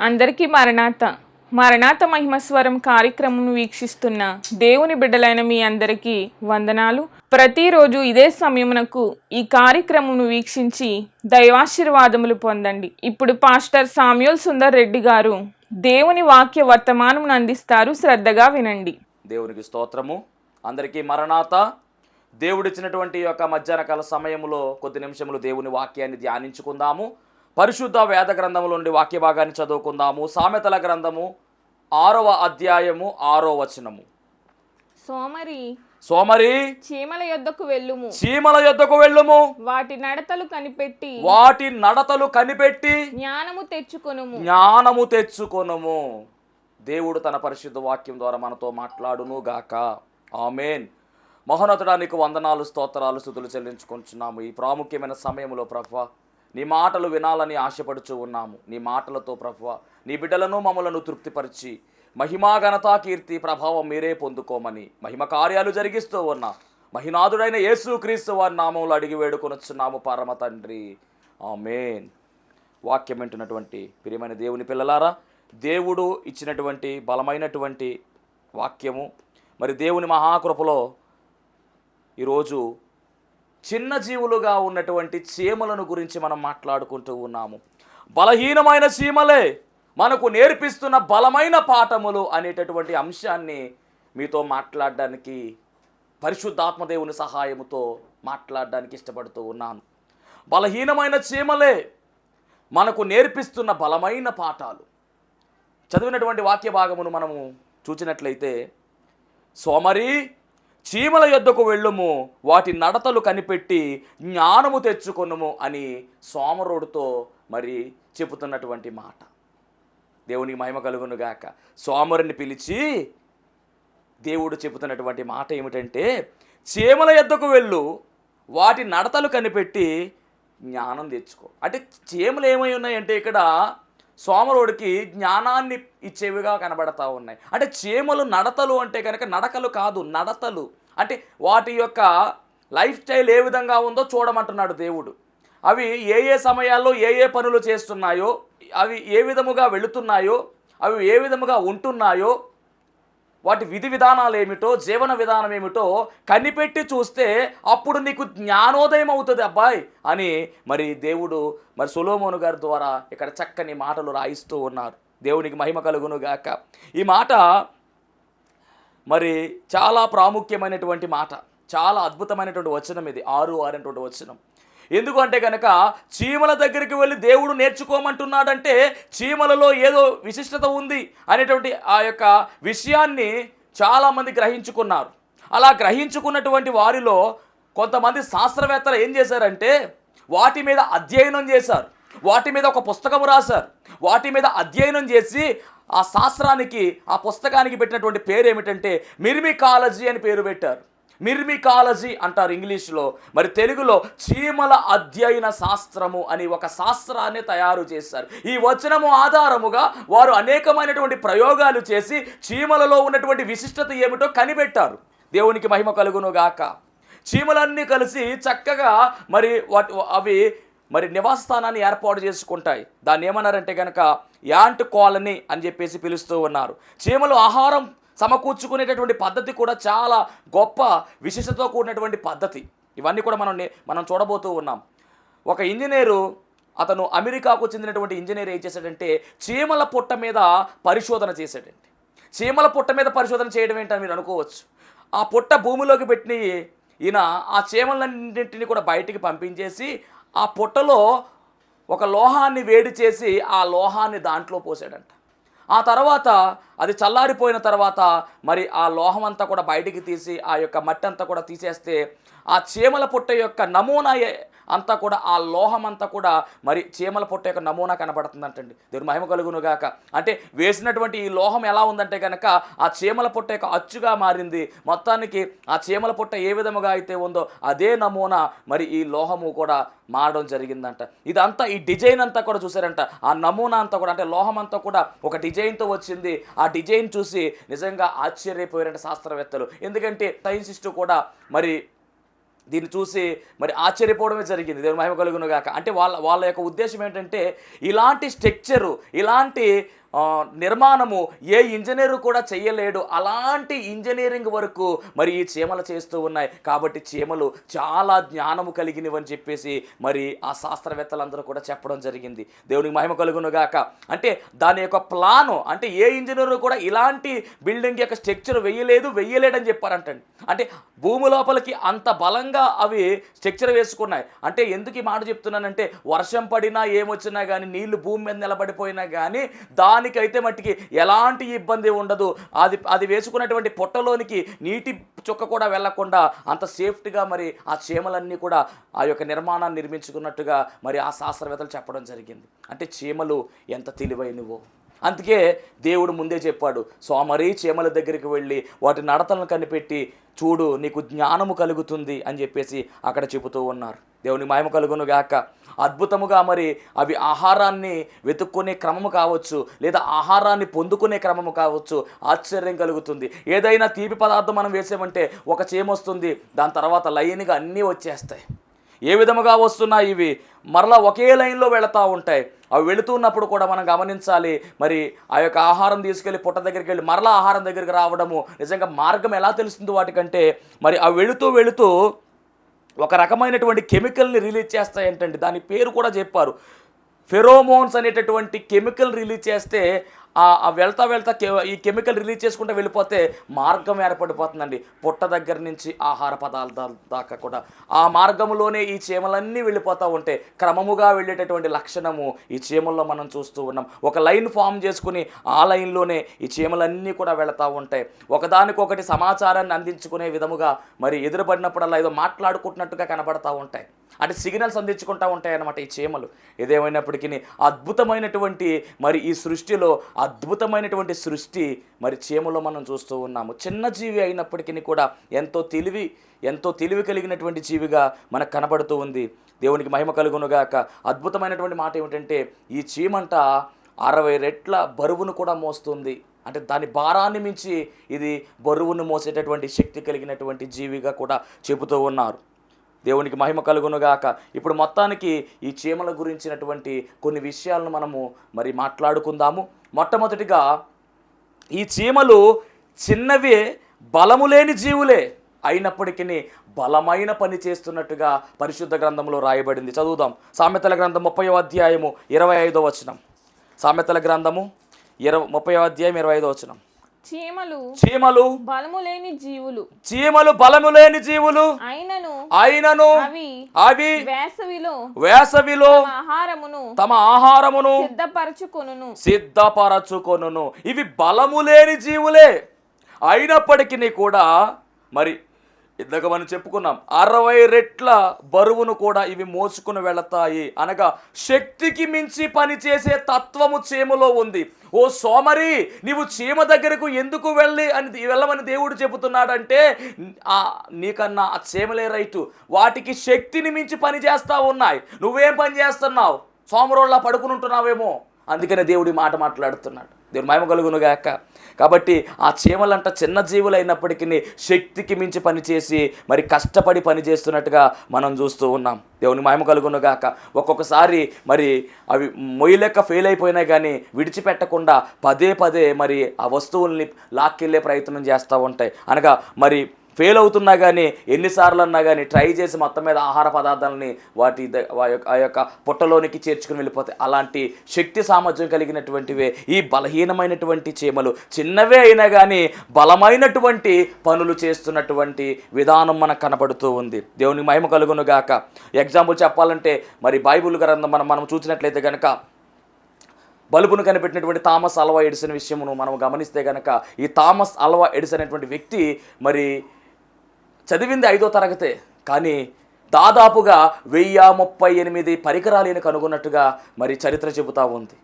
అందరికీ మరణాత మరణాత మహిమస్వరం కార్యక్రమం వీక్షిస్తున్న దేవుని బిడ్డలైన మీ అందరికీ వందనాలు. ప్రతిరోజు ఇదే సమయమునకు ఈ కార్యక్రమం వీక్షించి దైవాశీర్వాదములు పొందండి. ఇప్పుడు పాస్టర్ సామ్యూల్ సుందర్ రెడ్డి గారు దేవుని వాక్య వర్తమానం అందిస్తారు. శ్రద్ధగా వినండి. దేవునికి స్తోత్రము. అందరికీ మరణాత. దేవుడిచ్చినటువంటి యొక్క మధ్యాహ్న కాల సమయంలో కొద్ది నిమిషములు దేవుని వాక్యాన్ని ధ్యానించుకుందాము. పరిశుద్ధ వేద గ్రంథముల నుండి వాక్య భాగాన్ని చదువుకుందాము. సామెతల గ్రంథము 6వ అధ్యాయము 6వ వచనము. సోమరి చీమల యొద్దకు వెళ్ళుము, చీమల యొద్దకు వెళ్ళుము, వాటి నడతలు కనిపెట్టి జ్ఞానము తెచ్చుకొనుము. దేవుడు తన పరిశుద్ధ వాక్యం ద్వారా మనతో మాట్లాడును గాక. ఆమేన్. మహోన్నతుడా, నీకు వందనాలు, స్తోత్రాలు, స్తుతులు చెల్లించుకుంటున్నాము. ఈ ప్రాముఖ్యమైన సమయంలో ప్రభువా, నీ మాటలు వినాలని ఆశపడుచూ ఉన్నాము. నీ మాటలతో ప్రభువా నీ బిడ్డలను మమ్మలను తృప్తిపరిచి మహిమా ఘనత కీర్తి ప్రభావం మీరే పొందుకోమని మహిమ కార్యాలు జరిగిస్తూ ఉన్నా మహినాథుడైన యేసుక్రీస్తు వారి నామంలో అడిగి వేడుకొనొచ్చున్నాము పరమ తండ్రి. ఆమేన్. వాక్యం వింటున్నటువంటి ప్రియమైన దేవుని పిల్లలారా, దేవుడు ఇచ్చినటువంటి బలమైనటువంటి వాక్యము, మరి దేవుని మహాకృపలో ఈరోజు చిన్న జీవులుగా ఉన్నటువంటి చీమలను గురించి మనం మాట్లాడుకుంటూ ఉన్నాము. బలహీనమైన చీమలే మనకు నేర్పిస్తున్న బలమైన పాఠములు అనేటటువంటి అంశాన్ని మీతో మాట్లాడడానికి పరిశుద్ధాత్మదేవుని సహాయముతో మాట్లాడడానికి ఇష్టపడుతూ ఉన్నాను. బలహీనమైన చీమలే మనకు నేర్పిస్తున్న బలమైన పాఠాలు. చదివినటువంటి వాక్య భాగమును మనము చూచినట్లయితే, సోమరి చీమల యొద్దకు వెళ్ళుము, వాటి నడతలు కనిపెట్టి జ్ఞానము తెచ్చుకొనుము అని సోమరుడితో మరి చెబుతున్నటువంటి మాట. దేవునికి మహిమ కలుగును గాక. సోమరుని పిలిచి దేవుడు చెబుతున్నటువంటి మాట ఏమిటంటే, చీమల యొద్దకు వెళ్ళు, వాటి నడతలు కనిపెట్టి జ్ఞానం తెచ్చుకో. అంటే చీమలు ఏమై ఉన్నాయంటే ఇక్కడ సోమరుడికి జ్ఞానాన్ని ఇచ్చేవిగా కనబడతా ఉన్నాయి. అంటే చీమలు నడతలు అంటే కనుక నడకలు కాదు, నడతలు. అంటే వాటి యొక్క లైఫ్ స్టైల్ ఏ విధంగా ఉందో చూడమంటున్నాడు దేవుడు. అవి ఏ ఏ సమయాల్లో ఏ ఏ పనులు చేస్తున్నాయో, అవి ఏ విధముగా వెళుతున్నాయో, అవి ఏ విధముగా ఉంటున్నాయో, వాటి విధి విధానాలు ఏమిటో, జీవన విధానం ఏమిటో కనిపెట్టి చూస్తే అప్పుడు నీకు జ్ఞానోదయం అవుతుంది అబ్బాయి అని మరి దేవుడు మరి సొలొమోను గారి ద్వారా ఇక్కడ చక్కని మాటలు రాయిస్తూ ఉన్నారు. దేవునికి మహిమ కలుగును గాక. ఈ మాట మరి చాలా ప్రాముఖ్యమైనటువంటి మాట, చాలా అద్భుతమైనటువంటి వచనం ఇది. 6 అనేటువంటి వచనం. ఎందుకంటే కనుక చీమల దగ్గరికి వెళ్ళి దేవుడు నేర్చుకోమంటున్నాడంటే చీమలలో ఏదో విశిష్టత ఉంది అనేటువంటి ఆ యొక్క విషయాన్ని చాలామంది గ్రహించుకున్నారు. అలా గ్రహించుకున్నటువంటి వారిలో కొంతమంది శాస్త్రవేత్తలు ఏం చేశారంటే వాటి మీద అధ్యయనం చేశారు, వాటి మీద ఒక పుస్తకం రాశారు. వాటి మీద అధ్యయనం చేసి ఆ శాస్త్రానికి, ఆ పుస్తకానికి పెట్టినటువంటి పేరు ఏమిటంటే మిర్మికాలజీ అని పేరు పెట్టారు. మిర్మికాలజీ అంటారు ఇంగ్లీష్లో. మరి తెలుగులో చీమల అధ్యయన శాస్త్రము అని ఒక శాస్త్రాన్ని తయారు చేశారు. ఈ వచనము ఆధారముగా వారు అనేకమైనటువంటి ప్రయోగాలు చేసి చీమలలో ఉన్నటువంటి విశిష్టత ఏమిటో కనిపెట్టారు. దేవునికి మహిమ కలుగును గాక. చీమలన్నీ కలిసి చక్కగా మరి అవి మరి నివాస స్థానాన్ని ఏర్పాటు చేసుకుంటాయి. దాన్ని ఏమన్నారంటే కనుక యాంట్ కాలనీ అని చెప్పేసి పిలుస్తూ ఉన్నారు. చీమలు ఆహారం సమకూర్చుకునేటటువంటి పద్ధతి కూడా చాలా గొప్ప విశిష్టతో కూడినటువంటి పద్ధతి. ఇవన్నీ కూడా మనం చూడబోతూ ఉన్నాం. ఒక ఇంజనీరు, అతను అమెరికాకు చెందినటువంటి ఇంజనీర్ ఏం చేశాడంటే చీమల పుట్ట మీద పరిశోధన చేశాడండి. చీమల పుట్ట మీద పరిశోధన చేయడం ఏంటని మీరు అనుకోవచ్చు. ఆ పుట్ట భూమిలోకి పెట్టిన ఈయన ఆ చీమలన్నింటినీ కూడా బయటికి పంపించేసి ఆ పుట్టలో ఒక లోహాన్ని వేడి చేసి ఆ లోహాన్ని దాంట్లో పోసాడంట. ఆ తర్వాత అది చల్లారిపోయిన తర్వాత మరి ఆ లోహం అంతా కూడా బయటికి తీసి ఆ యొక్క మట్టి అంతా కూడా తీసేస్తే ఆ చీమల పుట్ట యొక్క నమూనా అంతా కూడా, ఆ లోహం అంతా కూడా మరి చీమల పుట్ట యొక్క నమూనా కనబడుతుందంటండి. దేవుని మహిమ కలుగును గాక. అంటే వేసినటువంటి ఈ లోహం ఎలా ఉందంటే కనుక ఆ చీమల పుట్ట యొక్క అచ్చుగా మారింది. మొత్తానికి ఆ చీమల పుట్ట ఏ విధముగా అయితే ఉందో అదే నమూనా మరి ఈ లోహము కూడా మారడం జరిగిందంట. ఇదంతా ఈ డిజైన్ అంతా కూడా చూసారంట. ఆ నమూనా అంతా కూడా అంటే లోహం అంతా కూడా ఒక డిజైన్తో వచ్చింది. ఆ డిజైన్ చూసి నిజంగా ఆశ్చర్యపోయారంట శాస్త్రవేత్తలు. ఎందుకంటే సైన్సిస్టు కూడా మరి దీన్ని చూసి మరి ఆశ్చర్యపోవడమే జరిగింది. దేవుని మహిమ కలుగును గాక. అంటే వాళ్ళ యొక్క ఉద్దేశం ఏంటంటే ఇలాంటి స్ట్రక్చరు, ఇలాంటి నిర్మాణము ఏ ఇంజనీరు కూడా చెయ్యలేడు, అలాంటి ఇంజనీరింగ్ వరకు మరి ఈ చీమలు చేస్తూ ఉన్నాయి. కాబట్టి చీమలు చాలా జ్ఞానము కలిగినవని చెప్పేసి మరి ఆ శాస్త్రవేత్తలందరూ కూడా చెప్పడం జరిగింది. దేవునికి మహిమ కలుగును గాక. అంటే దాని యొక్క ప్లాను, అంటే ఏ ఇంజనీరు కూడా ఇలాంటి బిల్డింగ్ యొక్క స్ట్రక్చర్ వెయ్యలేడని చెప్పారంటండి. అంటే భూమి లోపలికి అంత బలంగా అవి స్ట్రక్చర్ వేసుకున్నాయి. అంటే ఎందుకు ఈ మాట చెప్తున్నానంటే, వర్షం పడినా ఏమొచ్చినా కానీ, నీళ్లు భూమి మీద నిలబడిపోయినా కానీ దానికైతే మట్టికి ఎలాంటి ఇబ్బంది ఉండదు. అది వేసుకున్నటువంటి పొట్టలోనికి నీటి చుక్క కూడా వెళ్లకుండా అంత సేఫ్టీగా మరి ఆ చీమలన్నీ కూడా ఆ యొక్క నిర్మాణాన్ని నిర్మించుకున్నట్టుగా మరి ఆ శాస్త్రవేత్తలు చెప్పడం జరిగింది. అంటే చీమలు ఎంత తెలివైనవో. అందుకే దేవుడు ముందే చెప్పాడు, సోమరి చీమల దగ్గరికి వెళ్ళి వాటి నడతలను కనిపెట్టి చూడు, నీకు జ్ఞానము కలుగుతుంది అని చెప్పేసి అక్కడ చెబుతూ ఉన్నారు. దేవుని మహిమ కలుగును గాక. అద్భుతముగా మరి అవి ఆహారాన్ని వెతుక్కునే క్రమము కావచ్చు, లేదా ఆహారాన్ని పొందుకునే క్రమము కావచ్చు, ఆశ్చర్యం కలుగుతుంది. ఏదైనా తీపి పదార్థం మనం వేసామంటే ఒక చీమ వస్తుంది, దాని తర్వాత లైన్గా అన్నీ వచ్చేస్తాయి. ఏ విధముగా వస్తున్నాయి ఇవి? మరలా ఒకే లైన్లో వెళుతూ ఉంటాయి. అవి వెళుతున్నప్పుడు కూడా మనం గమనించాలి, మరి ఆ యొక్క ఆహారం తీసుకెళ్ళి పుట్ట దగ్గరికి వెళ్ళి మరలా ఆహారం దగ్గరికి రావడము. నిజంగా మార్గం ఎలా తెలుస్తుంది వాటికంటే, మరి అవి వెళుతూ ఒక రకమైనటువంటి కెమికల్ని రిలీజ్ చేస్తాయంటండి. దాని పేరు కూడా చెప్పారు, ఫెరోమోన్స్ అనేటటువంటి కెమికల్ రిలీజ్ చేస్తే వెళ్తా ఈ కెమికల్ రిలీజ్ చేసుకుంటూ వెళ్ళిపోతే మార్గం ఏర్పడిపోతుందండి. పుట్ట దగ్గర నుంచి ఆహార పదార్థాల దాకా కూడా ఆ మార్గంలోనే ఈ చీమలన్నీ వెళ్ళిపోతూ ఉంటే క్రమముగా వెళ్ళేటటువంటి లక్షణము ఈ చీమల్లో మనం చూస్తూ ఉన్నాం. ఒక లైన్ ఫామ్ చేసుకుని ఆ లైన్లోనే ఈ చీమలన్నీ కూడా వెళుతూ ఉంటాయి. ఒకదానికొకటి సమాచారాన్ని అందించుకునే విధముగా మరి ఎదురుపడినప్పుడల్లా ఏదో మాట్లాడుకుంటున్నట్టుగా కనబడతా ఉంటాయి. అంటే సిగ్నల్స్ అందించుకుంటూ ఉంటాయి అన్నమాట ఈ చీమలు. ఏదేమైనప్పటికీ అద్భుతమైనటువంటి మరి ఈ సృష్టిలో అద్భుతమైనటువంటి సృష్టి మరి చీమలో మనం చూస్తూ ఉన్నాము. చిన్న జీవి అయినప్పటికీ కూడా ఎంతో తెలివి కలిగినటువంటి జీవిగా మనకు కనబడుతూ ఉంది. దేవునికి మహిమ కలుగునుగాక. అద్భుతమైనటువంటి మాట ఏమిటంటే, ఈ చీమంట 60 రెట్ల బరువును కూడా మోస్తుంది. అంటే దాని భారాన్ని మించి ఇది బరువును మోసేటటువంటి శక్తి కలిగినటువంటి జీవిగా కూడా చెబుతూ ఉన్నారు. దేవునికి మహిమ కలుగునుగాక. ఇప్పుడు మొత్తానికి ఈ చీమల గురించినటువంటి కొన్ని విషయాలను మనము మరి మాట్లాడుకుందాము. మొట్టమొదటిగా, ఈ చీమలు చిన్నవే, బలము లేని జీవులే, అయినప్పటికీ బలమైన పని చేస్తున్నట్టుగా పరిశుద్ధ గ్రంథంలో రాయబడింది. చదువుదాం. సామెతల గ్రంథం 30వ అధ్యాయము 25వ వచనం. సామెతల గ్రంథము 30వ అధ్యాయం 25వ వచనం. చీమలు బలము లేని జీవులు అయినను అవి వేసవిలో తమ ఆహారమును సిద్ధపరచుకొనును. ఇవి బలము లేని జీవులే, అయినప్పటికీ కూడా మరి ఇందాక మనం చెప్పుకున్నాం 60 రెట్ల బరువును కూడా ఇవి మోసుకుని వెళతాయి. అనగా శక్తికి మించి పనిచేసే తత్వము చీమలో ఉంది. ఓ సోమరి, నీవు చీమ దగ్గరకు ఎందుకు వెళ్ళమని దేవుడు చెబుతున్నాడంటే, నీకన్నా ఆ చీమలే రైతు. వాటికి శక్తిని మించి పని చేస్తూ ఉన్నాయి. నువ్వేం పని చేస్తున్నావు? సోమరోళ్ళ పడుకుని ఉంటున్నావేమో. అందుకనే దేవుడి మాట మాట్లాడుతున్నాడు. దేవుని మహిమ కలుగునుగాక. కాబట్టి ఆ చీమలంట చిన్న జీవులు అయినప్పటికీ శక్తికి మించి పనిచేసి మరి కష్టపడి పని చేస్తున్నట్టుగా మనం చూస్తూ ఉన్నాం. దేవుని మహిమ కలుగునుగాక. ఒక్కొక్కసారి మరి అవి మొయ్యలెక్క ఫెయిల్ అయిపోయినా కానీ విడిచిపెట్టకుండా పదే మరి ఆ వస్తువుల్ని లాక్కెళ్ళే ప్రయత్నం చేస్తూ ఉంటాయి. అనగా మరి ఫెయిల్ అవుతున్నా కానీ ఎన్నిసార్లు అన్నా కానీ ట్రై చేసి మొత్తం మీద ఆహార పదార్థాలని ఆ యొక్క పుట్టలోనికి చేర్చుకుని వెళ్ళిపోతాయి. అలాంటి శక్తి సామర్థ్యం కలిగినటువంటివే ఈ బలహీనమైనటువంటి చీమలు. చిన్నవే అయినా కానీ బలమైనటువంటి పనులు చేస్తున్నటువంటి విధానం మనకు కనబడుతూ ఉంది. దేవునికి మహిమ కలుగును గాక. ఎగ్జాంపుల్ చెప్పాలంటే మరి బైబిల్ గ్రంథం మనం చూసినట్లయితే కనుక బల్బును కనిపెట్టినటువంటి థామస్ అల్వా ఎడిసన్ విషయమును మనం గమనిస్తే కనుక, ఈ థామస్ అల్వా ఎడిసన్ అనేటువంటి వ్యక్తి మరి చదివింది 5వ తరగతే, కానీ దాదాపుగా 1038 పరికరాలు ఈయన కనుగొన్నట్టుగా మరి చరిత్ర చెబుతూ ఉంది.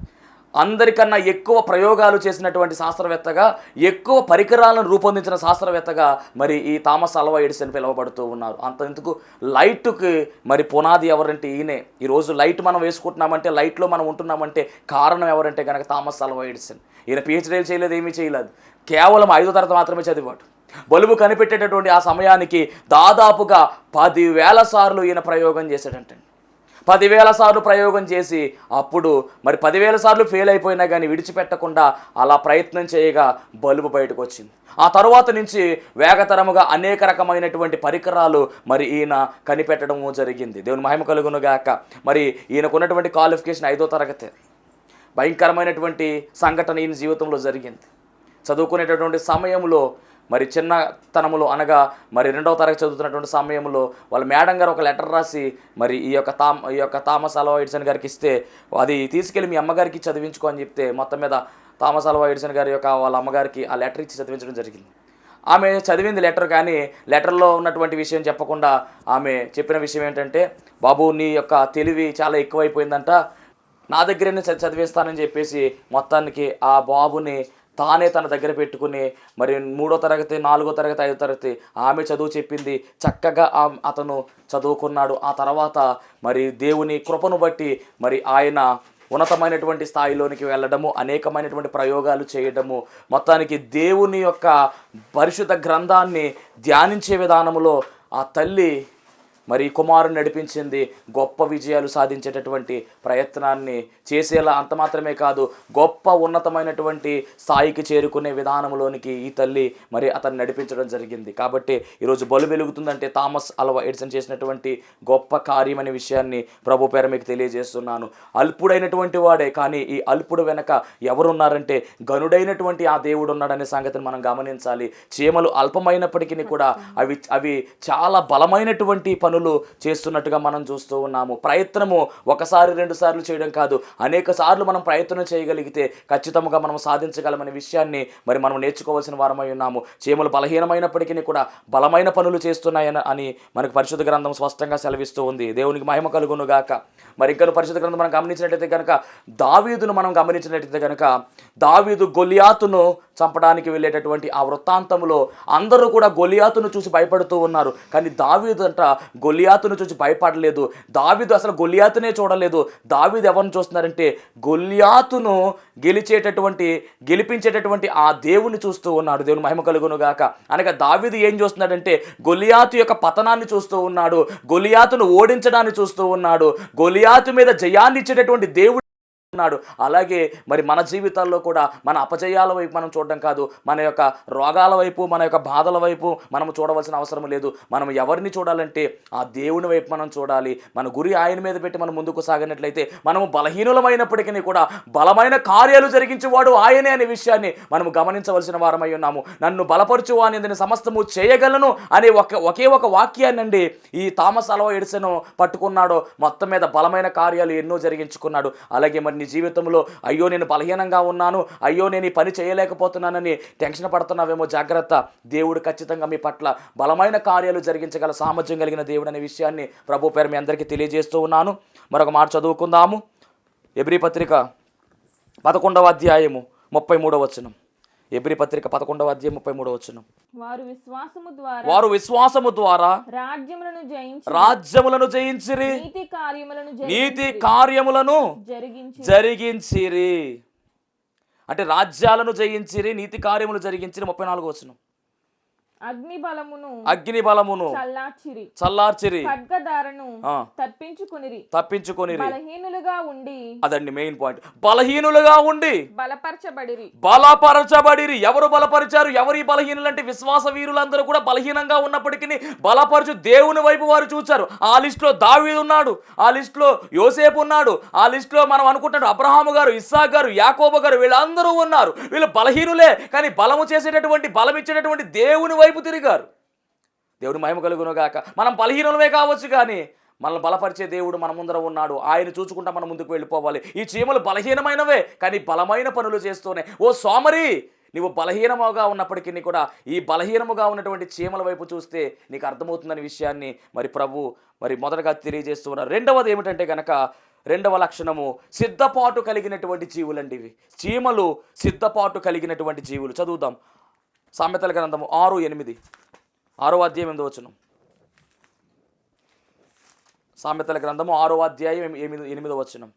అందరికన్నా ఎక్కువ ప్రయోగాలు చేసినటువంటి శాస్త్రవేత్తగా, ఎక్కువ పరికరాలను రూపొందించిన శాస్త్రవేత్తగా మరి ఈ థామస్ అల్వా ఎడిసన్ పిలువబడుతూ ఉన్నారు. అంతెందుకు, లైట్కి మరి పునాది ఎవరంటే ఈయనే. ఈరోజు లైట్ మనం వేసుకుంటున్నామంటే, లైట్లో మనం ఉంటున్నామంటే కారణం ఎవరంటే కనుక థామస్ అల్వా ఎడిసన్. ఈయన పిహెచ్డీలు చేయలేదు, ఏమీ చేయలేదు, కేవలం 5వ తరగతి మాత్రమే చదివాడు. బలుబు కనిపెట్టేటటువంటి ఆ సమయానికి దాదాపుగా 10,000 సార్లు ఈయన ప్రయోగం చేశాడంటండి. 10,000 సార్లు ప్రయోగం చేసి అప్పుడు మరి 10,000 సార్లు ఫెయిల్ అయిపోయినా కానీ విడిచిపెట్టకుండా అలా ప్రయత్నం చేయగా బల్బు బయటకు వచ్చింది. ఆ తరువాత నుంచి వేగతరముగా అనేక రకమైనటువంటి పరికరాలు మరి ఈయన కనిపెట్టడము జరిగింది. దేవుని మహిమ కలుగును గాక. మరి ఈయనకున్నటువంటి క్వాలిఫికేషన్ 5వ తరగతి. భయంకరమైనటువంటి సంఘటన ఈయన జీవితంలో జరిగింది. చదువుకునేటటువంటి సమయంలో మరి చిన్నతనములో అనగా మరి 2వ తరగతి చదువుతున్నటువంటి సమయంలో వాళ్ళ మేడం గారు ఒక లెటర్ రాసి మరి ఈ యొక్క థామస్ అల్వా ఎడిసన్ గారికి ఇస్తే అది తీసుకెళ్ళి మీ అమ్మగారికి చదివించుకో అని చెప్తే మొత్తం మీద థామస్ అల్వా ఎడిసన్ గారి యొక్క వాళ్ళ అమ్మగారికి ఆ లెటర్ ఇచ్చి చదివించడం జరిగింది. ఆమె చదివింది లెటర్, కానీ లెటర్లో ఉన్నటువంటి విషయం చెప్పకుండా ఆమె చెప్పిన విషయం ఏంటంటే, బాబు నీ యొక్క తెలివి చాలా ఎక్కువైపోయిందంట, నా దగ్గరనే చదివిస్తానని చెప్పేసి మొత్తానికి ఆ బాబుని తానే తన దగ్గర పెట్టుకుని మరి 3వ తరగతి 4వ తరగతి 5వ తరగతి ఆమె చదువు చెప్పింది, చక్కగా అతను చదువుకున్నాడు. ఆ తర్వాత మరి దేవుని కృపను బట్టి మరి ఆయన ఉన్నతమైనటువంటి స్థాయిలోనికి వెళ్ళడము, అనేకమైనటువంటి ప్రయోగాలు చేయడము, మొత్తానికి దేవుని యొక్క పరిశుద్ధ గ్రంథాన్ని ధ్యానించే విధానంలో ఆ తల్లి మరి కుమారుని నడిపించింది. గొప్ప విజయాలు సాధించేటటువంటి ప్రయత్నాన్ని చేసేలా, అంత మాత్రమే కాదు గొప్ప ఉన్నతమైనటువంటి స్థాయికి చేరుకునే విధానంలోనికి ఈ తల్లి మరి అతన్ని నడిపించడం జరిగింది. కాబట్టి ఈరోజు బలు వెలుగుతుందంటే థామస్ అల్వా ఎడిసన్ చేసినటువంటి గొప్ప కార్యం అనే విషయాన్ని ప్రభు పేర మీకు తెలియజేస్తున్నాను. అల్పుడైనటువంటి వాడే, కానీ ఈ అల్పుడు వెనక ఎవరున్నారంటే గనుడైనటువంటి ఆ దేవుడు ఉన్నాడనే సంగతిని మనం గమనించాలి. చీమలు అల్పమైనప్పటికీ కూడా అవి చాలా బలమైనటువంటి పనులు చేస్తున్నట్టుగా మనం చూస్తూ ఉన్నాము. ప్రయత్నము 1 2 సార్లు చేయడం కాదు, అనేక సార్లు మనం ప్రయత్నం చేయగలిగితే ఖచ్చితంగా మనం సాధించగలమనే విషయాన్ని మరి మనం నేర్చుకోవాల్సిన వారమై ఉన్నాము. చీమలు బలహీనమైనప్పటికీ కూడా బలమైన పనులు చేస్తున్నాయని అని మనకు పరిశుద్ధ గ్రంథం స్పష్టంగా సెలవిస్తూ ఉంది. దేవునికి మహిమ కలుగును గాక. మరి ఇంకా పరిశుద్ధ గ్రంథం మనం గమనించినట్టయితే కనుక దావీదును మనం గమనించినట్టయితే కనుక దావీదు గొలియాతును చంపడానికి వెళ్ళేటటువంటి ఆ వృత్తాంతంలో అందరూ కూడా గొలియాతును చూసి భయపడుతూ ఉన్నారు, కానీ దావీదు అంట గొలియాతును చూసి భయపడలేదు. దావీదు అసలు గొలియాతునే చూడలేదు. దావీదు ఎవరిని చూస్తున్నారంటే గొలియాతును గెలిపించేటటువంటి ఆ దేవుని చూస్తూ ఉన్నాడు. దేవుని మహిమ కలుగును గాక. అనగా దావీదు ఏం చూస్తున్నాడంటే గొలియాతు యొక్క పతనాన్ని చూస్తూ ఉన్నాడు, గొలియాతును ఓడించడాన్ని చూస్తూ ఉన్నాడు, గొలియాతు మీద జయాన్ని ఇచ్చేటటువంటి దేవుడు ఉన్నాడు. అలాగే మరి మన జీవితాల్లో కూడా మన అపజయాల వైపు మనం చూడడం కాదు, మన యొక్క రోగాల వైపు, మన యొక్క బాధల వైపు మనం చూడవలసిన అవసరం లేదు. మనం ఎవరిని చూడాలంటే ఆ దేవుని వైపు మనం చూడాలి. మన గురి ఆయన మీద పెట్టి మనం ముందుకు సాగినట్లయితే మనము బలహీనులమైనప్పటికీ కూడా బలమైన కార్యాలు జరిగించేవాడు ఆయనే అనే విషయాన్ని మనం గమనించవలసిన వారమై ఉన్నాము. నన్ను బలపరచు అని నేను సమస్తము చేయగలను అనే ఒకే ఒక వాక్యాన్నండి ఈ థామస్ అల్వా ఎడిసన్ పట్టుకున్నాడో మొత్తం మీద బలమైన కార్యాలు ఎన్నో జరిగించుకున్నాడు. అలాగే మరి నీ జీవితంలో అయ్యో నేను బలహీనంగా ఉన్నాను, అయ్యో నేను ఈ పని చేయలేకపోతున్నానని టెన్షన్ పడుతున్నావేమో, జాగ్రత్త. దేవుడు ఖచ్చితంగా మీ పట్ల బలమైన కార్యాలు జరిగించగల సామర్థ్యం కలిగిన దేవుడు అనే విషయాన్ని ప్రభు పేరు మీ అందరికీ తెలియజేస్తూ ఉన్నాను. మరొక మాట చదువుకుందాము. ఎబ్రీ పత్రిక 11వ అధ్యాయము 33వ వచనం. ఎబ్రీ పత్రిక 11వ అధ్యాయం 33వ వచనం. వారు విశ్వాసము ద్వారా రాజ్యములను జయించిరి, నీతి కార్యములను జరిగించిరి. అంటే రాజ్యాలను జయించిరి, నీతి కార్యములు జరిగించిరి. 34వ వచనం. అగ్ని బలమును చల్లార్చిరి, తప్పించుకొని బలహీనులుగా ఉండి, అదండి మెయిన్ పాయింట్, బలహీనులుగా ఉండి బలపరచబడిరి. ఎవరు బలపరిచారు? ఎవరి బలహీనులు అంటే విశ్వాస వీరులందరూ కూడా బలహీనంగా ఉన్నప్పటికీ బలపరచు దేవుని వైపు వారు చూచారు. ఆ లిస్టులో దావీదు ఉన్నాడు, ఆ లిస్టులో యోసేపు ఉన్నాడు, ఆ లిస్టులో మనం అనుకుంటున్నాడు అబ్రహాము గారు, ఇస్సాకు గారు, యాకోబు గారు, వీళ్ళందరూ ఉన్నారు. వీళ్ళు బలహీనులే, కానీ బలము చేసేటటువంటి బలం ఇచ్చేటటువంటి దేవుని వైపు తిరిగారు. దేవుని మహిమ కలుగును గాక. మనం బలహీనులమే కావచ్చు, కానీ మనల్ని బలపరిచే దేవుడు మన ముందర ఉన్నాడు. ఆయన చూసుకుంటా మనం ముందుకు వెళ్ళిపోవాలి. ఈ చీమలు బలహీనమైనవే, కానీ బలమైన పనులు చేస్తూనే. ఓ సోమరి, నీవు బలహీనముగా ఉన్నప్పటికీ కూడా ఈ బలహీనముగా ఉన్నటువంటి చీమల వైపు చూస్తే నీకు అర్థమవుతుందనే విషయాన్ని మరి ప్రభు మరి మొదటగా తెలియజేస్తూ ఉన్నారు. రెండవది ఏమిటంటే కనుక, రెండవ లక్షణము సిద్ధపాటు కలిగినటువంటి జీవులండి ఇవి. చీమలు సిద్ధపాటు కలిగినటువంటి జీవులు. చదువుదాం సామెతల గ్రంథము 6:8, 6వ అధ్యాయం 8వ వచనం. సామెతల గ్రంథము 6వ అధ్యాయం 8వ వచనం.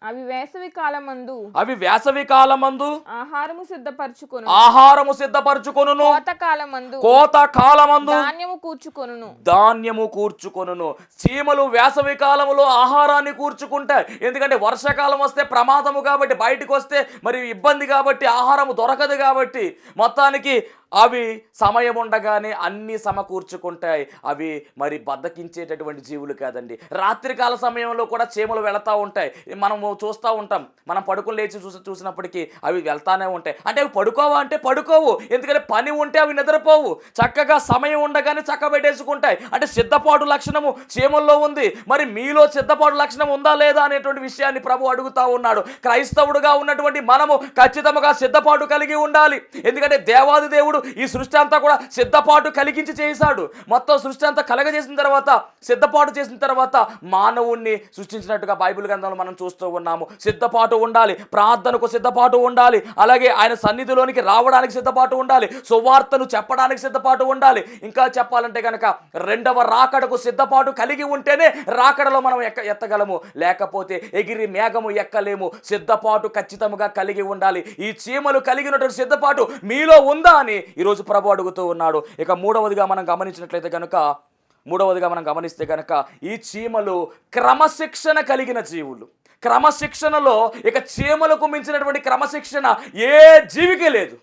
అవి వేసవి కాలమందు అవి వేసవి కాలమందు ఆహారము సిద్ధపరచుకొను, ఆహారము సిద్ధపరచుకొనును, కోత కాలమందు కోత కాలమందు ధాన్యము కూర్చుకొనును. ధాన్యము కూర్చుకొనును. చీమలు వేసవి కాలంలో ఆహారాన్ని కూర్చుకుంటాయి. ఎందుకంటే వర్షాకాలం వస్తే ప్రమాదము కాబట్టి, బయటకు వస్తే మరి ఇబ్బంది కాబట్టి, ఆహారము దొరకదు కాబట్టి, మొత్తానికి అవి సమయం ఉండగానే అన్నీ సమకూర్చుకుంటాయి. అవి మరి బద్దకించేటటువంటి జీవులు కాదండి. రాత్రికాల సమయంలో కూడా చీమలు వెళతా ఉంటాయి. మనము చూస్తూ ఉంటాం. మనం పడుకుని లేచి చూసినప్పటికీ అవి వెళ్తానే ఉంటాయి. అంటే అవి పడుకోవా అంటే పడుకోవు. ఎందుకంటే పని ఉంటే అవి నిద్రపోవు. చక్కగా సమయం ఉండగానే చక్కబెట్టేసుకుంటాయి. అంటే సిద్ధపాటు లక్షణము చీమల్లో ఉంది. మరి మీలో సిద్ధపాటు లక్షణం ఉందా లేదా అనేటువంటి విషయాన్ని ప్రభు అడుగుతా ఉన్నాడు. క్రైస్తవుడుగా ఉన్నటువంటి మనము ఖచ్చితంగా సిద్ధపాటు కలిగి ఉండాలి. ఎందుకంటే దేవాది దేవుడు ఈ సృష్టి అంతా కూడా సిద్ధపాటు కలిగించి చేశాడు. మొత్తం సృష్టి అంతా కలగజేసిన తర్వాత, సిద్ధపాటు చేసిన తర్వాత మానవుణ్ణి సృష్టించినట్టుగా బైబిల్ గ్రంథంలో మనం చూస్తూ ఉన్నాము. సిద్ధపాటు ఉండాలి, ప్రార్థనకు సిద్ధపాటు ఉండాలి, అలాగే ఆయన సన్నిధిలోనికి రావడానికి సిద్ధపాటు ఉండాలి, సువార్తను చెప్పడానికి సిద్ధపాటు ఉండాలి. ఇంకా చెప్పాలంటే కనుక రెండవ రాకడకు సిద్ధపాటు కలిగి ఉంటేనే రాకడలో మనం ఎత్తగలము, లేకపోతే ఎగిరి మేఘము ఎక్కలేము. సిద్ధపాటు ఖచ్చితంగా కలిగి ఉండాలి. ఈ చీమలు కలిగినటువంటి సిద్ధపాటు మీలో ఉందా అని ఈరోజు ప్రభు అడుగుతూ ఉన్నాడు. ఇక మూడవదిగా మనం గమనిస్తే కనుక ఈ చీమలు క్రమశిక్షణ కలిగిన జీవులు. క్రమశిక్షణలో ఇక చీమలకు మించినటువంటి క్రమశిక్షణ ఏ జీవికే లేదు.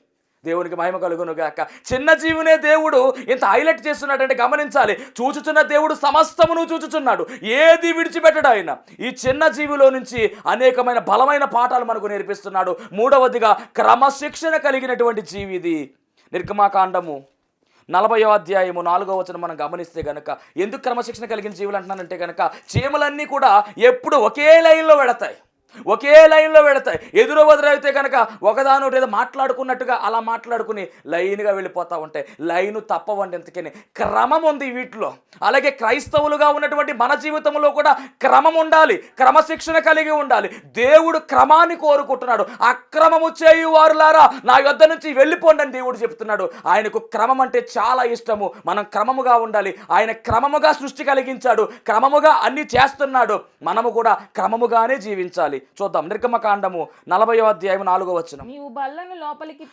దేవునికి మహిమ కలుగును గాక. చిన్న జీవునే దేవుడు ఇంత హైలైట్ చేస్తున్నాడంటే గమనించాలి. చూచుచున్న దేవుడు సమస్తమును చూచుచున్నాడు, ఏది విడిచిపెట్టడు ఆయన. ఈ చిన్న జీవిలో నుంచి అనేకమైన బలమైన పాఠాలు మనకు నేర్పిస్తున్నాడు. మూడవదిగా క్రమశిక్షణ కలిగినటువంటి జీవి ఇది. నిర్గమాకాండము 40వ అధ్యాయము 4వ వచనం మనం గమనిస్తే గనక ఎందుకు క్రమశిక్షణ కలిగిన జీవులు అంటున్నానంటే కనుక చీమలన్నీ కూడా ఎప్పుడు ఒకే లైన్లో వెళతాయి. ఎదురు వదిలైతే కనుక ఒకదానొకటి ఏదో మాట్లాడుకున్నట్టుగా అలా మాట్లాడుకుని లైన్గా వెళ్ళిపోతూ ఉంటాయి. లైను తప్పవండి. ఎందుకని క్రమం ఉంది వీటిలో. అలాగే క్రైస్తవులుగా ఉన్నటువంటి మన జీవితంలో కూడా క్రమం ఉండాలి, క్రమశిక్షణ కలిగి ఉండాలి. దేవుడు క్రమాన్ని కోరుకుంటున్నాడు. అక్రమము చేయువారులారా నా యొద్ద నుంచి వెళ్ళిపోండి అని దేవుడు చెప్తున్నాడు. ఆయనకు క్రమం అంటే చాలా ఇష్టము. మనం క్రమముగా ఉండాలి. ఆయన క్రమముగా సృష్టి కలిగించాడు, క్రమముగా అన్ని చేస్తున్నాడు. మనము కూడా క్రమముగానే జీవించాలి. చూద్దాం. నిర్గమకాండము 40వ అధ్యాయం 4వ వచనం. నీవు బల్లను లోపలికి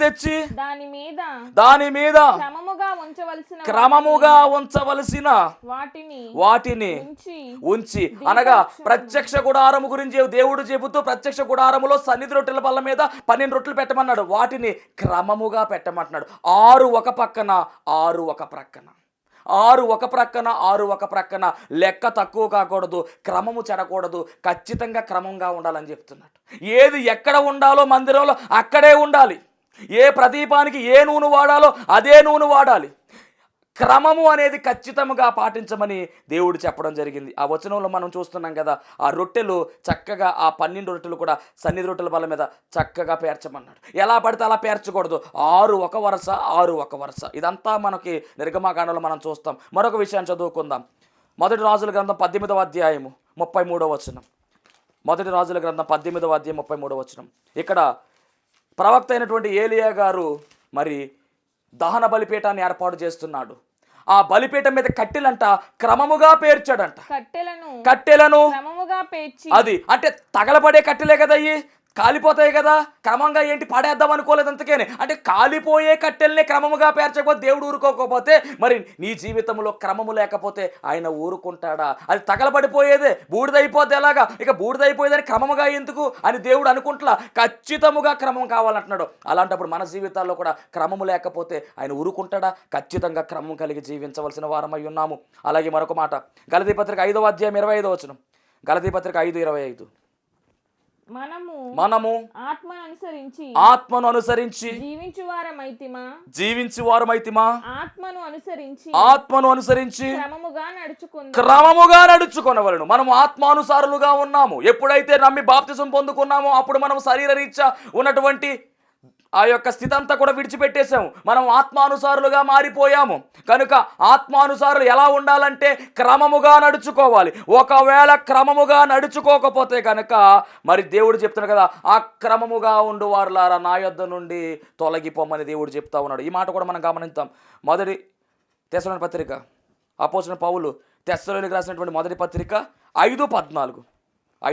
తెచ్చి దాని మీద క్రమముగా ఉంచవలసిన వాటిని ఉంచి అనగా ప్రత్యక్ష గుడారము గురించి దేవుడు చెబుతూ ప్రత్యక్ష గుడారములో సన్నిధి రొట్టెల బల్ల మీద 12 రొట్టెలు పెట్టమన్నాడు. వాటిని క్రమముగా పెట్టమంటున్నాడు. 6 ఒక పక్కన 6 ఒక ప్రక్కన, 6 ఒక ప్రక్కన 6 ఒక ప్రక్కన. లెక్క తక్కువ కాకూడదు, క్రమము చెడకూడదు, ఖచ్చితంగా క్రమంగా ఉండాలని చెప్తున్నాడు. ఏది ఎక్కడ ఉండాలో మందిరంలో అక్కడే ఉండాలి. ఏ ప్రదీపానికి ఏ నూనె వాడాలో అదే నూనె వాడాలి. క్రమము అనేది ఖచ్చితంగా పాటించమని దేవుడు చెప్పడం జరిగింది. ఆ వచనంలో మనం చూస్తున్నాం కదా, ఆ రొట్టెలు చక్కగా ఆ 12 రొట్టెలు కూడా సన్నిధి రొట్టెల బల్ల మీద చక్కగా పేర్చమన్నాడు. ఎలా పడితే అలా పేర్చకూడదు. 6 ఒక వరుస 6 ఒక వరుస. ఇదంతా మనకి నిర్గమాకాండంలో మనం చూస్తాం. మరొక విషయాన్ని చదువుకుందాం. మొదటి రాజుల గ్రంథం 18వ అధ్యాయము 33వ వచనం. మొదటి రాజుల గ్రంథం 18వ అధ్యాయం 33వ వచనం. ఇక్కడ ప్రవక్త అయినటువంటి ఏలియా గారు మరి దహన బలిపీఠాన్ని ఏర్పాటు చేస్తున్నాడు. ఆ బలిపీఠం మీద కట్టెలంట క్రమముగా పేర్చాడంట. కట్టెలను అది అంటే తగలబడే కట్టెలే కదా, అయ్యి కాలిపోతాయి కదా. క్రమంగా ఏంటి పడేద్దాం అనుకోలేదు. అంతకేనే అంటే కాలిపోయే కట్టెల్ని క్రమముగా పేర్చకపోతే దేవుడు ఊరుకోకపోతే మరి నీ జీవితంలో క్రమము లేకపోతే ఆయన ఊరుకుంటాడా? అది తగలబడిపోయేదే, బూడిదైపోద్ది. ఎలాగా ఇక బూడిదైపోయేదని క్రమముగా ఎందుకు అని దేవుడు అనుకుంటా. ఖచ్చితముగా క్రమం కావాలంటున్నాడు. అలాంటప్పుడు మన జీవితాల్లో కూడా క్రమము లేకపోతే ఆయన ఊరుకుంటాడా? ఖచ్చితంగా క్రమం కలిగి జీవించవలసిన వారమై ఉన్నాము. అలాగే మరొక మాట, గలతీ పత్రిక 5వ అధ్యాయం 25వ వచనం. గలతీ పత్రిక 5:25. మనము ఆత్మను అనుసరించి జీవించు వారమైతిమా ఆత్మను అనుసరించి క్రమముగా నడుచుకొనవలెను. మనము ఆత్మానుసారులుగా ఉన్నాము. ఎప్పుడైతే నమ్మి బాప్తిసం పొందుకున్నామో అప్పుడు మనం శరీర రీత్యా ఉన్నటువంటి ఆ యొక్క స్థితి అంతా కూడా విడిచిపెట్టేసాము. మనం ఆత్మానుసారులుగా మారిపోయాము. కనుక ఆత్మానుసారులు ఎలా ఉండాలంటే క్రమముగా నడుచుకోవాలి. ఒకవేళ క్రమముగా నడుచుకోకపోతే కనుక మరి దేవుడు చెప్తున్నాడు కదా, అక్రమముగా ఉండు వారులారా నా యొద్ద నుండి తొలగిపోమని దేవుడు చెప్తా ఉన్నాడు. ఈ మాట కూడా మనం గమనిద్దాం. మొదటి తెస్సలోని పత్రిక, అపోస్తలుడైన పౌలు తెస్సలోనికి రాసినటువంటి మొదటి పత్రిక 5:14.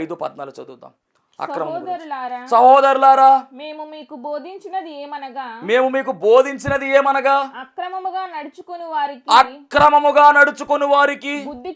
5:14 చదువుదాం. అక్రమము గురించి. సహోదరులారా, సహోదరులారా, మేము మీకు బోధించినది ఏమనగా మేము మీకు బోధించినది ఏమనగా అక్రమముగా నడుచుకుని వారికి అక్రమముగా నడుచుకుని వారికి బుద్ధి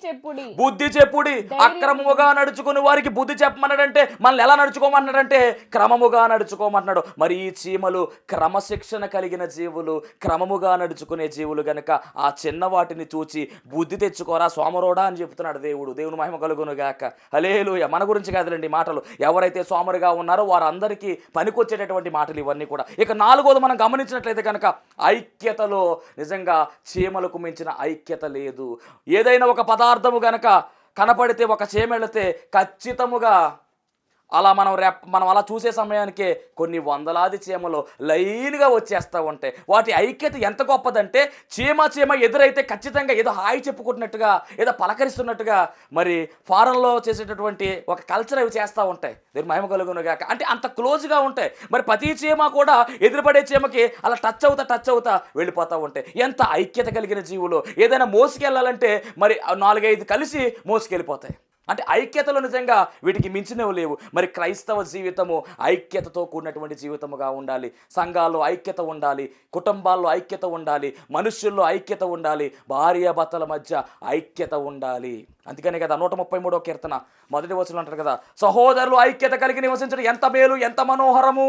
చెప్పుడి. అక్రమముగా నడుచుకుని వారికి బుద్ధి చెప్పమన్నాడంటే మనల్ని ఎలా నడుచుకోమన్నాడంటే క్రమముగా నడుచుకోమన్నాడు. మరి ఈ చీమలు క్రమశిక్షణ కలిగిన జీవులు, క్రమముగా నడుచుకునే జీవులు గనక ఆ చిన్న వాటిని చూచి బుద్ధి తెచ్చుకోరా సోమరోడా అని చెప్తున్నాడు దేవుడు. దేవుని మహిమ కలుగును గాక. హల్లెలూయా. మన గురించి కాదులేండి మాటలు. ఎవరైతే సోమరుగా ఉన్నారో వారందరికీ పనికొచ్చేటటువంటి మాటలు ఇవన్నీ కూడా. ఇక 4వది మనం గమనించినట్లయితే కనుక ఐక్యతలో నిజంగా చీమలకు మించిన ఐక్యత లేదు. ఏదైనా ఒక పదార్థము గనక కనపడితే ఒక చీమ వెళితే ఖచ్చితముగా అలా మనం అలా చూసే సమయానికే కొన్ని వందలాది చీమలు లైన్గా వచ్చేస్తూ ఉంటాయి. వాటి ఐక్యత ఎంత గొప్పదంటే చీమ ఎదురైతే ఖచ్చితంగా ఏదో హాయి చెప్పుకుంటున్నట్టుగా, ఏదో పలకరిస్తున్నట్టుగా మరి ఫారెన్లో చేసేటటువంటి ఒక కల్చర్ అవి చేస్తూ ఉంటాయి. దీని మహిమ కలుగునుగాక. అంటే అంత క్లోజ్గా ఉంటాయి. మరి ప్రతి చీమ కూడా ఎదురుపడే చీమకి అలా టచ్ అవుతా వెళ్ళిపోతూ ఉంటాయి. ఎంత ఐక్యత కలిగిన జీవులు. ఏదైనా మోసుకెళ్ళాలంటే మరి 4-5 కలిసి మోసుకెళ్ళిపోతాయి. అంటే ఐక్యతలో నిజంగా వీటికి మించినవి లేవు. మరి క్రైస్తవ జీవితము ఐక్యతతో కూడినటువంటి జీవితముగా ఉండాలి. సంఘాల్లో ఐక్యత ఉండాలి, కుటుంబాల్లో ఐక్యత ఉండాలి, మనుష్యుల్లో ఐక్యత ఉండాలి, భార్యాభర్తల మధ్య ఐక్యత ఉండాలి. అందుకనే కదా 133వ కీర్తన 1వ వచనం అంటారు కదా, సహోదరులు ఐక్యత కలిగి నివసించడం ఎంత మేలు, ఎంత మనోహరము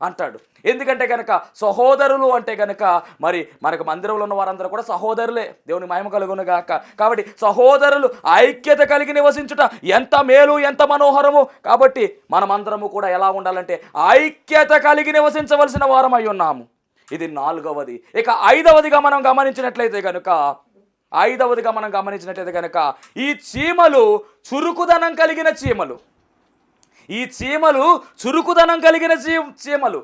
అంటాడు. ఎందుకంటే కనుక సహోదరులు అంటే కనుక మరి మనకు మందిరంలో ఉన్న వారందరూ కూడా సహోదరులే. దేవుని మహిమ కలుగును గాక. కాబట్టి సహోదరులు ఐక్యత కలిగి నివసించుట ఎంత మేలు, ఎంత మనోహరము. కాబట్టి మనమందరము కూడా ఎలా ఉండాలంటే ఐక్యత కలిగి నివసించవలసిన వారమై ఉన్నాము. ఇది 4వది. ఇక 5వదిగా మనం గమనించినట్లయితే కనుక ఈ చీమలు చురుకుదనం కలిగిన చీమలు. ఈ చీమలు చురుకుదనం కలిగిన చీమలు.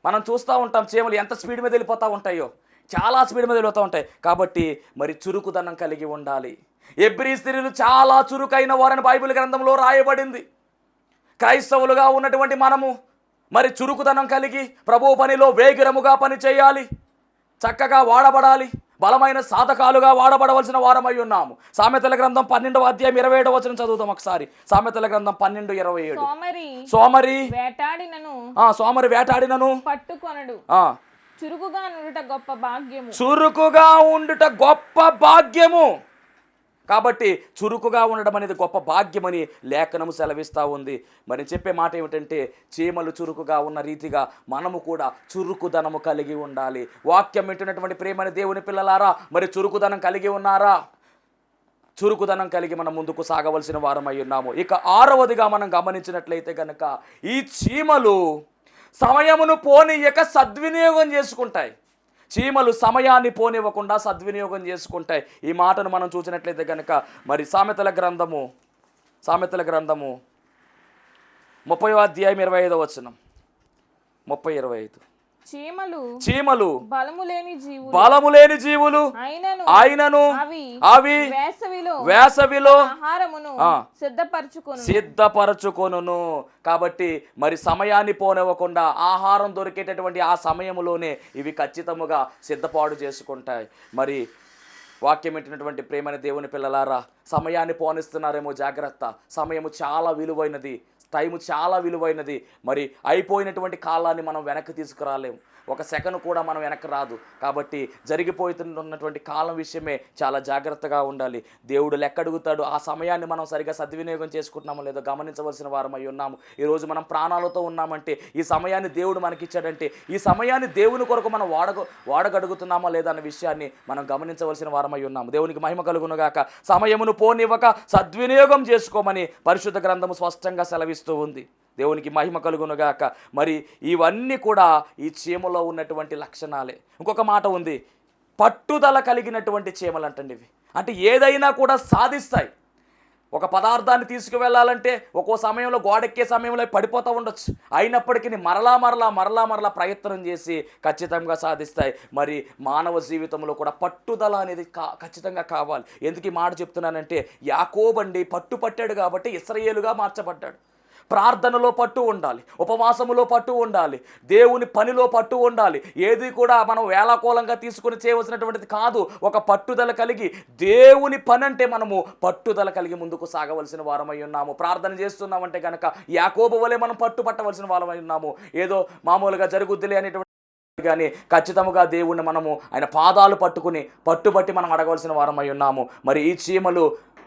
మనం చూస్తూ ఉంటాం చీమలు ఎంత స్పీడ్ మీద వెళ్ళిపోతూ ఉంటాయో, చాలా స్పీడ్ మీద వెళ్ళిపోతూ ఉంటాయి. కాబట్టి మరి చురుకుదనం కలిగి ఉండాలి. ఎబ్రీ స్త్రీలు చాలా చురుకైన వారని బైబిల్ గ్రంథంలో రాయబడింది. క్రైస్తవులుగా ఉన్నటువంటి మనము మరి చురుకుదనం కలిగి ప్రభు పనిలో వేగిరముగా పని చేయాలి, చక్కగా వాడబడాలి, బలమైన సాధకాలుగా వాడబడవలసిన వారమై ఉన్నాము. సామెతల గ్రంథం 12వ అధ్యాయం 27వ వచనం చదువుతాం ఒకసారి. సామెతల గ్రంథం 12:27. సోమరి వేటాడినను పట్టుకొనడు, చురుకుగా ఉండుట గొప్ప భాగ్యము. కాబట్టి చురుకుగా ఉండడం అనేది గొప్ప భాగ్యమని లేఖనము సెలవిస్తూ ఉంది. మరి చెప్పే మాట ఏమిటంటే చీమలు చురుకుగా ఉన్న రీతిగా మనము కూడా చురుకుదనము కలిగి ఉండాలి. వాక్యం వింటున్నటువంటి ప్రియమైన దేవుని పిల్లలారా, మరి చురుకుదనం కలిగి ఉన్నారా? చురుకుదనం కలిగి మనం ముందుకు సాగవలసిన వారమై ఉన్నాము. ఇక 6వదిగా మనం గమనించినట్లయితే కనుక ఈ చీమలు సమయమును పోనీయక సద్వినియోగం చేసుకుంటాయి. చీమలు సమయాన్ని పోనివ్వకుండా సద్వినియోగం చేసుకుంటాయి. ఈ మాటను మనం చూసినట్లయితే కనుక మరి సామెతల గ్రంథము 30వ అధ్యాయం 25వ వచనం. 30:25. చీమలు బలము లేని జీవులు అయినను అవి వేసవిలో సిద్ధపరచుకొనును. కాబట్టి మరి సమయాన్ని పోనివ్వకుండా ఆహారం దొరికేటటువంటి ఆ సమయంలోనే ఇవి ఖచ్చితముగా సిద్ధపాటు చేసుకుంటాయి. మరి వాక్యం వింటున్నటువంటి ప్రేమైన దేవుని పిల్లలారా, సమయాన్ని పోనిస్తున్నారేమో జాగ్రత్త. సమయము చాలా విలువైనది, టైము చాలా విలువైనది. మరి అయిపోయినటువంటి కాలాన్ని మనం వెనక్కి తీసుకురాలేము. ఒక సెకండ్ కూడా మనం వెనక్కి రాదు. కాబట్టి జరిగిపోతున్నటువంటి కాలం విషయమే చాలా జాగ్రత్తగా ఉండాలి. దేవుడు లెక్క అడుగుతాడు. ఆ సమయాన్ని మనం సరిగా సద్వినియోగం చేసుకుంటున్నామో లేదో గమనించవలసిన వారమై ఉన్నాము. ఈరోజు మనం ప్రాణాలతో ఉన్నామంటే ఈ సమయాన్ని దేవుడు మనకిచ్చాడంటే ఈ సమయాన్ని దేవుని కొరకు మనం వాడగడుగుతున్నామా లేదా అన్న విషయాన్ని మనం గమనించవలసిన వారమై ఉన్నాము. దేవునికి మహిమ కలుగునుగాక. సమయమును పోనివ్వక సద్వినియోగం చేసుకోమని పరిశుద్ధ గ్రంథము స్పష్టంగా సెలవిస్తూ ఉంది. దేవునికి మహిమ కలుగునుగాక. మరి ఇవన్నీ కూడా ఈ చీమలో ఉన్నటువంటి లక్షణాలే. ఇంకొక మాట ఉంది, పట్టుదల కలిగినటువంటి చీమలు అంటండి ఇవి. అంటే ఏదైనా కూడా సాధిస్తాయి. ఒక పదార్థాన్ని తీసుకువెళ్ళాలంటే ఒక్కో సమయంలో గోడెక్కే సమయంలో పడిపోతూ ఉండొచ్చు. అయినప్పటికీ మరలా ప్రయత్నం చేసి ఖచ్చితంగా సాధిస్తాయి. మరి మానవ జీవితంలో కూడా పట్టుదల అనేది ఖచ్చితంగా కావాలి. ఎందుకు ఈ మాట చెప్తున్నానంటే యాకోబండి పట్టాడు కాబట్టి ఇశ్రాయేలుగా మార్చబడ్డాడు. ప్రార్థనలో పట్టు ఉండాలి, ఉపవాసములో పట్టు ఉండాలి, దేవుని పనిలో పట్టు ఉండాలి. ఏది కూడా మనం వేలాకోలంగా తీసుకుని చేయవలసినటువంటిది కాదు. ఒక పట్టుదల కలిగి దేవుని పని అంటే మనము పట్టుదల కలిగి ముందుకు సాగవలసిన వారమై ఉన్నాము. ప్రార్థన చేస్తున్నామంటే కనుక యాకోబు వలె మనం పట్టవలసిన వారమై ఉన్నాము. ఏదో మామూలుగా జరుగుద్దిలే అనేటువంటి కానీ ఖచ్చితంగా దేవుణ్ణి మనము ఆయన పాదాలు పట్టుబట్టి మనం అడగవలసిన వారమై ఉన్నాము. మరి ఈ చీమలు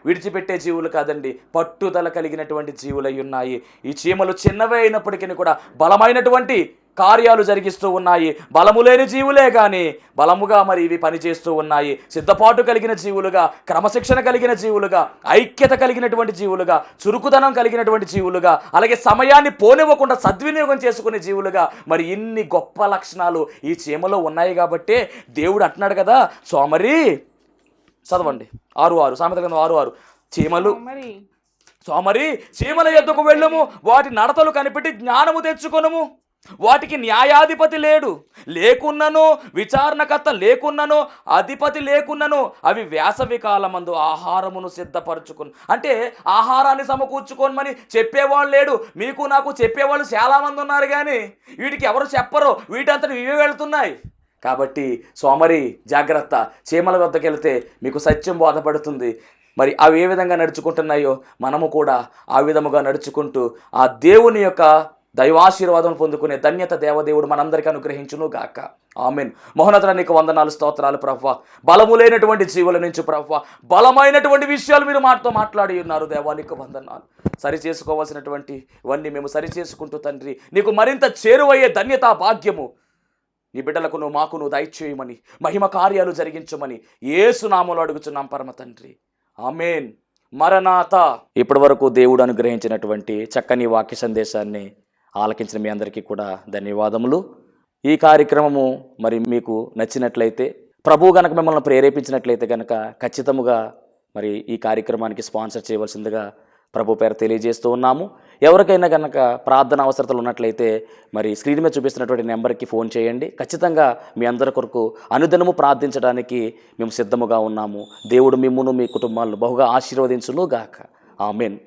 విడిచిపెట్టే జీవులు కాదండి, పట్టుదల కలిగినటువంటి జీవులై ఉన్నాయి. ఈ చీమలు చిన్నవే అయినప్పటికీ కూడా బలమైనటువంటి కార్యాలు జరిగిస్తూ ఉన్నాయి. బలము లేని జీవులే కానీ బలముగా మరి ఇవి పనిచేస్తూ ఉన్నాయి. సిద్ధపాటు కలిగిన జీవులుగా, క్రమశిక్షణ కలిగిన జీవులుగా, ఐక్యత కలిగినటువంటి జీవులుగా, చురుకుదనం కలిగినటువంటి జీవులుగా, అలాగే సమయాన్ని పోనివ్వకుండా సద్వినియోగం చేసుకునే జీవులుగా మరి ఇన్ని గొప్ప లక్షణాలు ఈ చీమలో ఉన్నాయి. కాబట్టే దేవుడు అంటున్నాడు కదా, సోమరి చదవండి 6:6 సామెత గ్రంథం 6:6 సోమరి చీమల యొద్దకు వెళ్ళుము, వాటి నడతలు కనిపెట్టి జ్ఞానము తెచ్చుకొనుము. వాటికి న్యాయాధిపతి లేకున్నను, విచారణకర్త లేకున్నను, అధిపతి లేకున్నను అవి వేసవి కాలమందు ఆహారమును సిద్ధపరచుకుని. అంటే ఆహారాన్ని సమకూర్చుకోమని చెప్పేవాళ్ళు లేడు. మీకు నాకు చెప్పేవాళ్ళు చాలామంది ఉన్నారు, కానీ వీటికి ఎవరు చెప్పరు, వీటంతటి ఇవే వెళుతున్నాయి. కాబట్టి సోమరి జాగ్రత్త, చీమల వద్దకు వెళితే మీకు సత్యం బోధపడుతుంది. మరి అవి ఏ విధంగా నడుచుకుంటున్నాయో మనము కూడా ఆ విధముగా నడుచుకుంటూ ఆ దేవుని యొక్క దైవాశీర్వాదం పొందుకునే ధన్యత దేవదేవుడు మనందరికీ అనుగ్రహించును గాక. ఆమేన్. మహోన్నతుడా నీకు వందనాలు, స్తోత్రాలు ప్రభువా. బలము లేనటువంటి జీవుల నుంచి ప్రభువా బలమైనటువంటి విషయాలు మీరు మాతో మాట్లాడి ఉన్నారు దేవా, నీకు వందనాలు. సరి చేసుకోవాల్సినటువంటి ఇవన్నీ మేము సరి చేసుకుంటూ తండ్రి నీకు మరింత చేరువయ్యే ధన్యత భాగ్యము నీ బిడ్డలకు మాకు దయచేయమని, మహిమ కార్యాలు జరిగించమని యేసు నామములో అడుగుచున్నాం పరమ తండ్రి. ఆమేన్. మరణాత. ఇప్పటి వరకు దేవుడు అనుగ్రహించినటువంటి చక్కని వాక్య సందేశాన్ని ఆలకించిన మీ అందరికీ కూడా ధన్యవాదములు. ఈ కార్యక్రమము మరి మీకు నచ్చినట్లయితే, ప్రభువు గనక మిమ్మల్ని ప్రేరేపించినట్లయితే కనుక ఖచ్చితముగా మరి ఈ కార్యక్రమానికి స్పాన్సర్ చేయవలసిందిగా ప్రభు పేరు తెలియజేస్తూ ఉన్నాము. ఎవరికైనా కనుక ప్రార్థన అవసరతలు ఉన్నట్లయితే మరి స్క్రీన్ మీద చూపిస్తున్నటువంటి నెంబర్కి ఫోన్ చేయండి. ఖచ్చితంగా మీ అందరి కొరకు అనుదినము ప్రార్థించడానికి మేము సిద్ధముగా ఉన్నాము. దేవుడు మిమ్మును మీ కుటుంబాలను బహుగా ఆశీర్వదించును గాక. ఆమేన్.